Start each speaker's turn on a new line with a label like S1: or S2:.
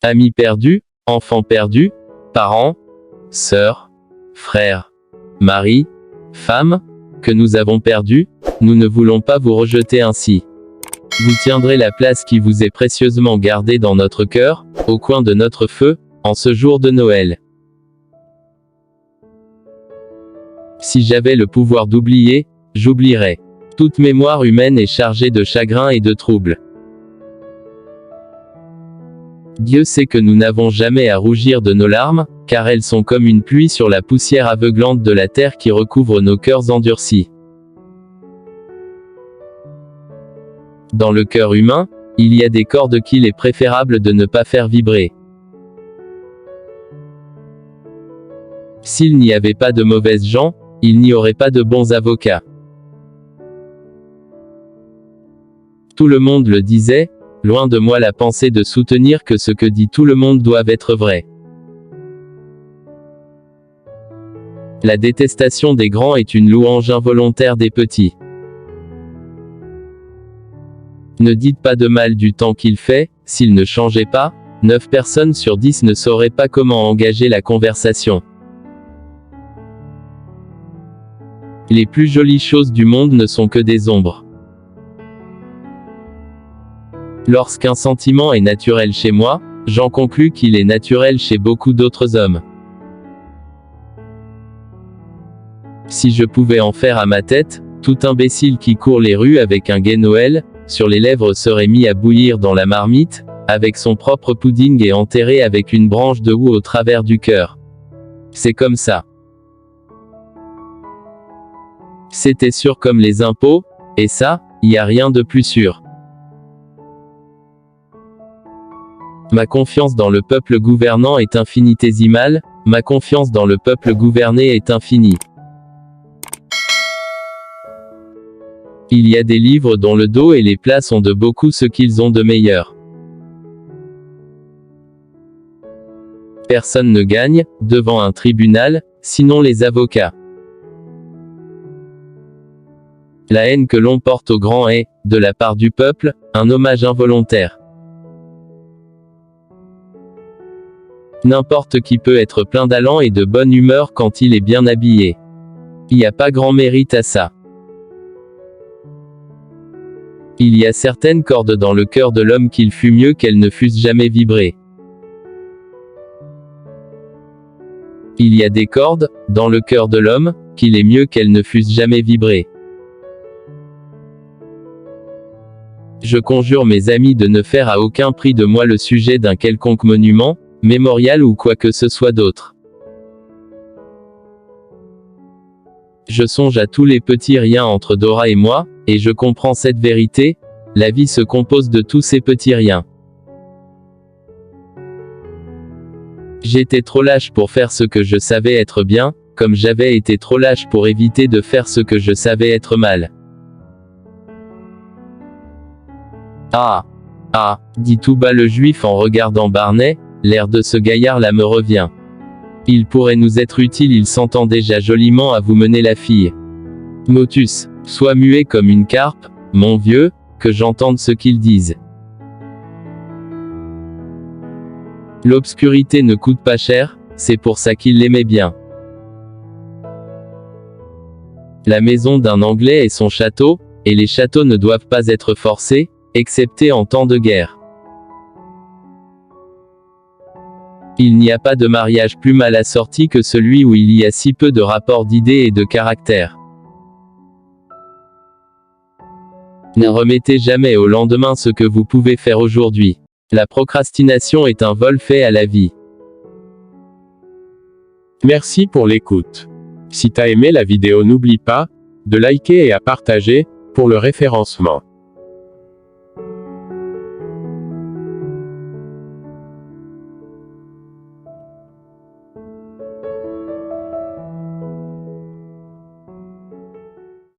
S1: Amis perdus, enfants perdus, parents, sœurs, frères, maris, femmes, que nous avons perdus, nous ne voulons pas vous rejeter ainsi. Vous tiendrez la place qui vous est précieusement gardée dans notre cœur, au coin de notre feu, en ce jour de Noël. Si j'avais le pouvoir d'oublier, j'oublierais. Toute mémoire humaine est chargée de chagrin et de troubles. Dieu sait que nous n'avons jamais à rougir de nos larmes, car elles sont comme une pluie sur la poussière aveuglante de la terre qui recouvre nos cœurs endurcis. Dans le cœur humain, il y a des cordes qu'il est préférable de ne pas faire vibrer. S'il n'y avait pas de mauvaises gens, il n'y aurait pas de bons avocats. Tout le monde le disait, loin de moi la pensée de soutenir que ce que dit tout le monde doit être vrai. La détestation des grands est une louange involontaire des petits. Ne dites pas de mal du temps qu'il fait, s'il ne changeait pas, 9 personnes sur 10 ne sauraient pas comment engager la conversation. Les plus jolies choses du monde ne sont que des ombres. Lorsqu'un sentiment est naturel chez moi, j'en conclus qu'il est naturel chez beaucoup d'autres hommes. Si je pouvais en faire à ma tête, tout imbécile qui court les rues avec un gai Noël sur les lèvres serait mis à bouillir dans la marmite, avec son propre pudding et enterré avec une branche de houx au travers du cœur. C'est comme ça. C'était sûr comme les impôts, et ça, y a rien de plus sûr. Ma confiance dans le peuple gouvernant est infinitésimale, ma confiance dans le peuple gouverné est infinie. Il y a des livres dont le dos et les places ont de beaucoup ce qu'ils ont de meilleur. Personne ne gagne, devant un tribunal, sinon les avocats. La haine que l'on porte aux grands est, de la part du peuple, un hommage involontaire. N'importe qui peut être plein d'allant et de bonne humeur quand il est bien habillé. Il n'y a pas grand mérite à ça. Il y a certaines cordes dans le cœur de l'homme qu'il fût mieux qu'elles ne fussent jamais vibrées. Il y a des cordes, dans le cœur de l'homme, qu'il est mieux qu'elles ne fussent jamais vibrées. Je conjure mes amis de ne faire à aucun prix de moi le sujet d'un quelconque monument, mémorial ou quoi que ce soit d'autre. Je songe à tous les petits riens entre Dora et moi, et je comprends cette vérité, la vie se compose de tous ces petits riens. J'étais trop lâche pour faire ce que je savais être bien, comme j'avais été trop lâche pour éviter de faire ce que je savais être mal. Ah, dit tout bas le juif en regardant Barnet, l'air de ce gaillard-là me revient. Il pourrait nous être utile, il s'entend déjà joliment à vous mener la fille. Motus, sois muet comme une carpe, mon vieux, que j'entende ce qu'ils disent. L'obscurité ne coûte pas cher, c'est pour ça qu'il l'aimait bien. La maison d'un Anglais est son château, et les châteaux ne doivent pas être forcés, excepté en temps de guerre. Il n'y a pas de mariage plus mal assorti que celui où il y a si peu de rapport d'idées et de caractère. Ne remettez jamais au lendemain ce que vous pouvez faire aujourd'hui. La procrastination est un vol fait à la vie.
S2: Merci pour l'écoute. Si t'as aimé la vidéo, n'oublie pas de liker et à partager, pour le référencement.